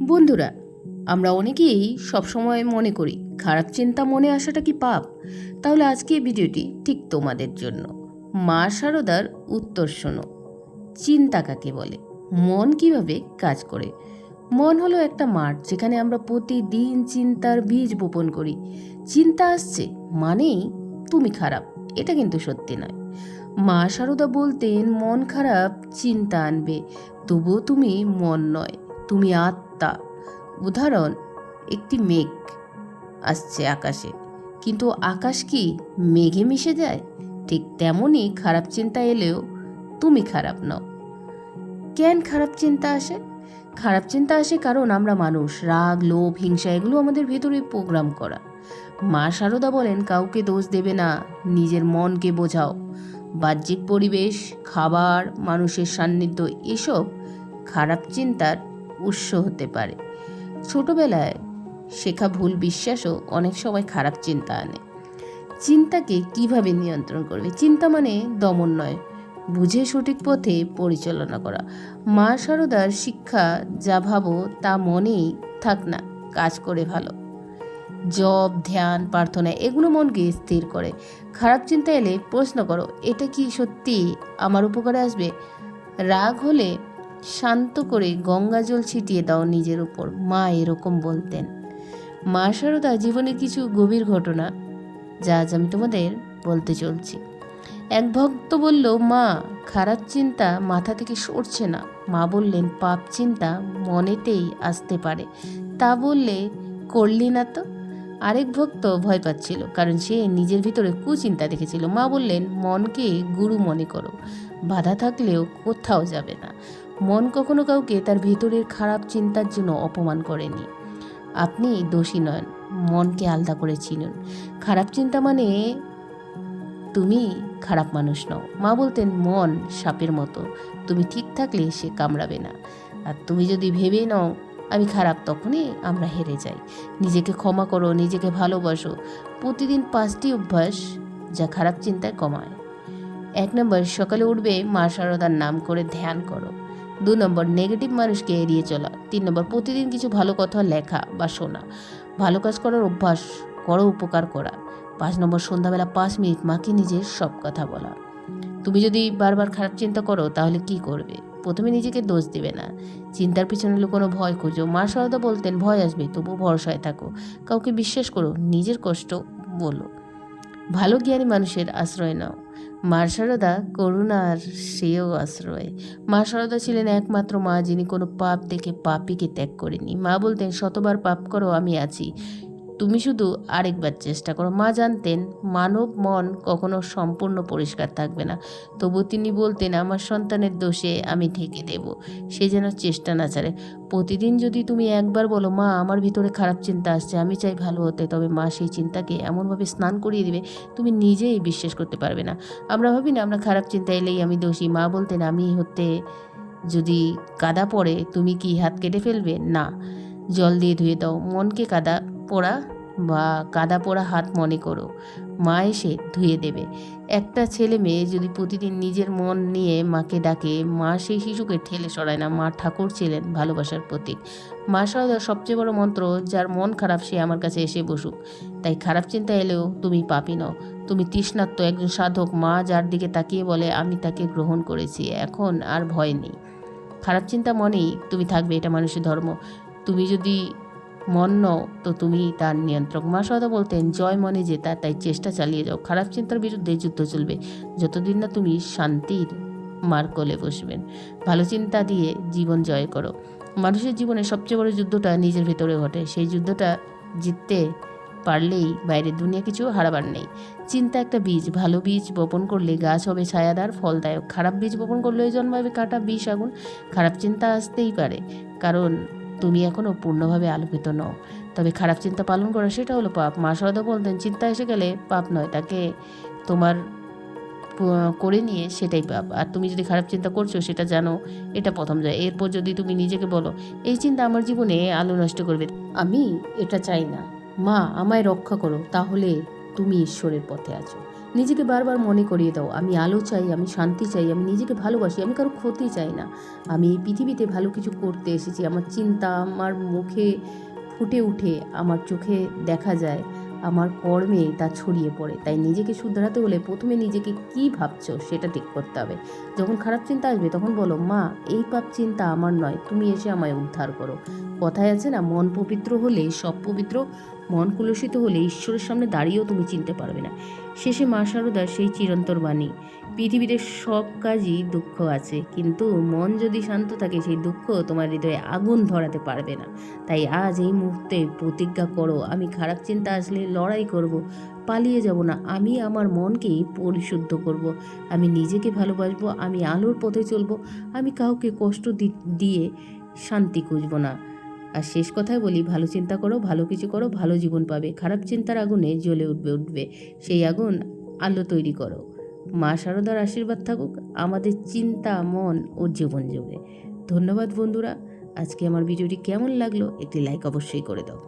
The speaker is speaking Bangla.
বন্ধুরা, আমরা অনেকেই সবসময় মনে করি খারাপ চিন্তা মনে আসাটা কি পাপ। তাহলে আজকে এই ভিডিওটি ঠিক তোমাদের জন্য। মা শারদার উত্তর শোনো। চিন্তা কাকে বলে, মন কিভাবে কাজ করে। মন হলো একটা মাঠ, যেখানে আমরা প্রতিদিন চিন্তার বীজ বপন করি। চিন্তা আসছে মানেই তুমি খারাপ, এটা কিন্তু সত্যি নয়। মা শারদা বলতেন, মন খারাপ চিন্তা আনবে, তবুও তুমি মন নয়, তুমি আত্মা। উদাহরণ, একটি মেঘ আসছে আকাশে, কিন্তু আকাশ কি মেঘে মিশে যায়? ঠিক তেমনই খারাপ চিন্তা এলেও তুমি খারাপ নও। কেন খারাপ চিন্তা আসে? খারাপ চিন্তা আসে কারণ আমরা মানুষ। রাগ, লোভ, হিংসা এগুলো আমাদের ভেতরে প্রোগ্রাম করা। মা শারদা বলেন, কাউকে দোষ দেবে না, নিজের মনকে বোঝাও। বাহ্যিক পরিবেশ, খাবার, মানুষের সান্নিধ্য এসব খারাপ চিন্তার উৎস হতে পারে। ছোটবেলায় শেখা ভুল বিশ্বাসও অনেক সময় খারাপ চিন্তা আনে। চিন্তাকে কিভাবে নিয়ন্ত্রণ করবে? চিন্তা মানে দমন নয়, বুঝে সঠিক পথে পরিচালনা করা। মা শারদার শিক্ষা, যা ভাবো তা মনেই থাক না, কাজ করে ভালো। জপ, ধ্যান, প্রার্থনা এগুলো মনকে স্থির করে। খারাপ চিন্তা এলে প্রশ্ন করো, এটা কি সত্যি আমার উপকারে আসবে? রাগ হলে শান্ত করে গঙ্গা জল ছিটিয়ে দাও নিজের উপর, মা এরকম বলতেন। মা শারদা জীবনের কিছু গভীর ঘটনা, যা আজ আমি তোমাদের বলতে চলছি। এক ভক্ত বলল, মা খারাপ চিন্তা মাথা থেকে সরছে না। মা বললেন, পাপ চিন্তা মনেতেই আসতে পারে, তা বললে করলি না তো? আরেক ভক্ত ভয় পাচ্ছিল, কারণ সে নিজের ভিতরে কুচিন্তা দেখেছিল। মা বললেন, মনকে গুরু মনে করো, বাধা থাকলেও কোথাও যাবে না। মন কখনো কাউকে তার ভিতরের খারাপ চিন্তার জন্য অপমান করেনি। আপনি দোষী নন, মনকে আলাদা করে চিনুন। খারাপ চিন্তা মানে তুমি খারাপ মানুষ নও। মা বলতেন, মন সাপের মতো, তুমি ঠিক থাকলে সে কামড়াবে না, আর তুমি যদি ভেবেই নাও আমি খারাপ, তখনই আমরা হেরে যাই। নিজেকে ক্ষমা করো, নিজেকে ভালোবাসো। প্রতিদিন 5টি অভ্যাস যা খারাপ চিন্তায় কমায়। 1 নম্বর, সকালে উঠবে মা শারদার নাম করে ধ্যান করো। 2 নম্বর, নেগেটিভ মানুষকে এড়িয়ে চলা। 3 নম্বর, প্রতিদিন কিছু ভালো কথা লেখা বা শোনা। ভালো কাজ করার অভ্যাস করো, উপকার করা। 5 নম্বর, সন্ধ্যাবেলা 5 মিনিট মাকে নিজের সব কথা বলা। তুমি যদি বারবার খারাপ চিন্তা করো তাহলে কি করবে? প্রথমে নিজেকে দোষ দিবে না, চিন্তার পিছনে লুকোনো ভয় খুঁজো। মা শারদা বলতেন, ভয় আসবে তবু ভরসায় থাকো, কাউকে বিশ্বাস করো, নিজের কষ্ট বলো, ভালো জ্ঞানী মানুষের আশ্রয় নাও। মা শারদা করুণার সেও আশ্রয়। মা শারদা ছিলেন একমাত্র মা যিনি কোনো পাপ দেখে পাপীকে ত্যাগ করেনি। মা বলতেন, শতবার পাপ করো আমি আছি, তুমি শুধু আরেকবার চেষ্টা করো। মা জানতেন মানব মন কখনো সম্পূর্ণ পরিষ্কার থাকবে না, তবু তিনি বলতেন, আমার সন্তানের দোষে আমি ঢেকে দেব, সে যেন চেষ্টা না ছাড়ে। প্রতিদিন যদি তুমি একবার বলো, মা আমার ভিতরে খারাপ চিন্তা আসছে, আমি চাই ভালো হতে, তবে মা সেই চিন্তাকে এমনভাবে স্নান করিয়ে দিবে তুমি নিজেই বিশ্বাস করতে পারবে না। আমরা ভাবি না আমরা খারাপ চিন্তা এলেই আমি দোষী। মা বলতেন, আমি হতে যদি কাদা পড়ে তুমি কি হাত কেটে ফেলবে? না, জল দিয়ে ধুয়ে দাও। মনকে কাদা পোড়া বা কাদা পোড়া হাত মনে করো, মা এসে ধুয়ে দেবে। একটা ছেলে মেয়ে যদি প্রতিদিন নিজের মন নিয়ে মাকে ডাকে, মা সেই শিশুকে ঠেলে সরায় না। মা ঠাকুর ছিলেন ভালোবাসার প্রতীক। মা শারদার সবচেয়ে বড় মন্ত্র, যার মন খারাপ সে আমার কাছে এসে বসুক। তাই খারাপ চিন্তা এলেও তুমি পাপী নও, তুমি তৃষ্ণার্ত একজন সাধক। মা যার দিকে তাকিয়ে বলে, আমি তাকে গ্রহণ করেছি, এখন আর ভয় নেই। খারাপ চিন্তা মনেই তুমি থাকবে, এটা মানুষের ধর্ম। তুমি যদি মন নও তো তুমি তার নিয়ন্ত্রক। মা শারদা বলতেন, জয় মনে জেতা, তাই চেষ্টা চালিয়ে যাও। খারাপ চিন্তার বিরুদ্ধে যুদ্ধ চলবে যতদিন না তুমি শান্তির মার কোলে বসবেন। ভালো চিন্তা দিয়ে জীবন জয় করো। মানুষের জীবনে সবচেয়ে বড় যুদ্ধটা নিজের ভেতরে ঘটে। সেই যুদ্ধটা জিততে পারলেই বাইরের দুনিয়া কিছু হারাবার নেই। চিন্তা একটা বীজ, ভালো বীজ বপন করলে গাছ হবে ছায়াদার, ফলদায়ক। খারাপ বীজ বপন করলে জন্মাবে কাঁটা, বিষ, আগুন। খারাপ চিন্তা আসতেই পারে, কারণ তুমি এখনও পূর্ণভাবে আলোকিত নও। তবে খারাপ চিন্তা পালন করা সেটা হলো পাপ। মা শারদা বলতেন, চিন্তা এসে গেলে পাপ নয়, তাকে তোমার করে নিয়ে সেটাই পাপ। আর তুমি যদি খারাপ চিন্তা করছো সেটা জানো, এটা প্রথম যায়। এরপর যদি তুমি নিজেকে বলো, এই চিন্তা আমার জীবনে আলো নষ্ট করবে, আমি এটা চাই না, মা আমায় রক্ষা করো, তাহলে তুমি ঈশ্বরের পথে আছো। নিজেকে বারবার মনে করিয়ে দাও, আমি আলো চাই, আমি শান্তি চাই, আমি নিজেকে ভালোবাসি, আমি কারো ক্ষতি চাই না। আমি এই পৃথিবীতে ভালো কিছু করতে এসেছি। আমার চিন্তা আমার মুখে ফুটে উঠে, আমার চোখে দেখা যায়, আমার কর্মে তা ছড়িয়ে পড়ে। তাই নিজেকে শুধরাতে হলে প্রথমে নিজেকে কী ভাবছো সেটা ঠিক করতে হবে। যখন খারাপ চিন্তা আসবে তখন বলো, মা এই পাপ চিন্তা আমার নয়, তুমি এসে আমায় উদ্ধার করো। কথায় আছে না, মন পবিত্র হলে সব পবিত্র। মন কলুষিত হলে ঈশ্বরের সামনে দাঁড়িয়েও তুমি চিনতে পারবে না। শেষে মা শারদার সেই চিরন্তর বাণী, পৃথিবীতে সব কাজই দুঃখ আছে, কিন্তু মন যদি শান্ত থাকে সেই দুঃখ তোমার হৃদয়ে আগুন ধরাতে পারবে না। তাই আজ এই মুহূর্তে প্রতিজ্ঞা করো, আমি খারাপ চিন্তা আসলে লড়াই করব, পালিয়ে যাব না, আমি আমার মনকেই পরিশুদ্ধ করব, আমি নিজেকে ভালোবাসবো, আমি আলোর পথে চলবো, আমি কাউকে কষ্ট দিয়ে শান্তি খুঁজব না। আর শেষ কথায় বলি, ভালো চিন্তা করো, ভালো কিছু করো, ভালো জীবন পাবে। খারাপ চিন্তার আগুনে জ্বলে উঠবে, সেই আগুন আলো তৈরি করো। মা শারদার আশীর্বাদ থাকুক আমাদের চিন্তা, মন ও জীবন জুড়ে। ধন্যবাদ বন্ধুরা। আজকে আমার ভিডিওটি কেমন লাগলো একটি লাইক অবশ্যই করে দাও।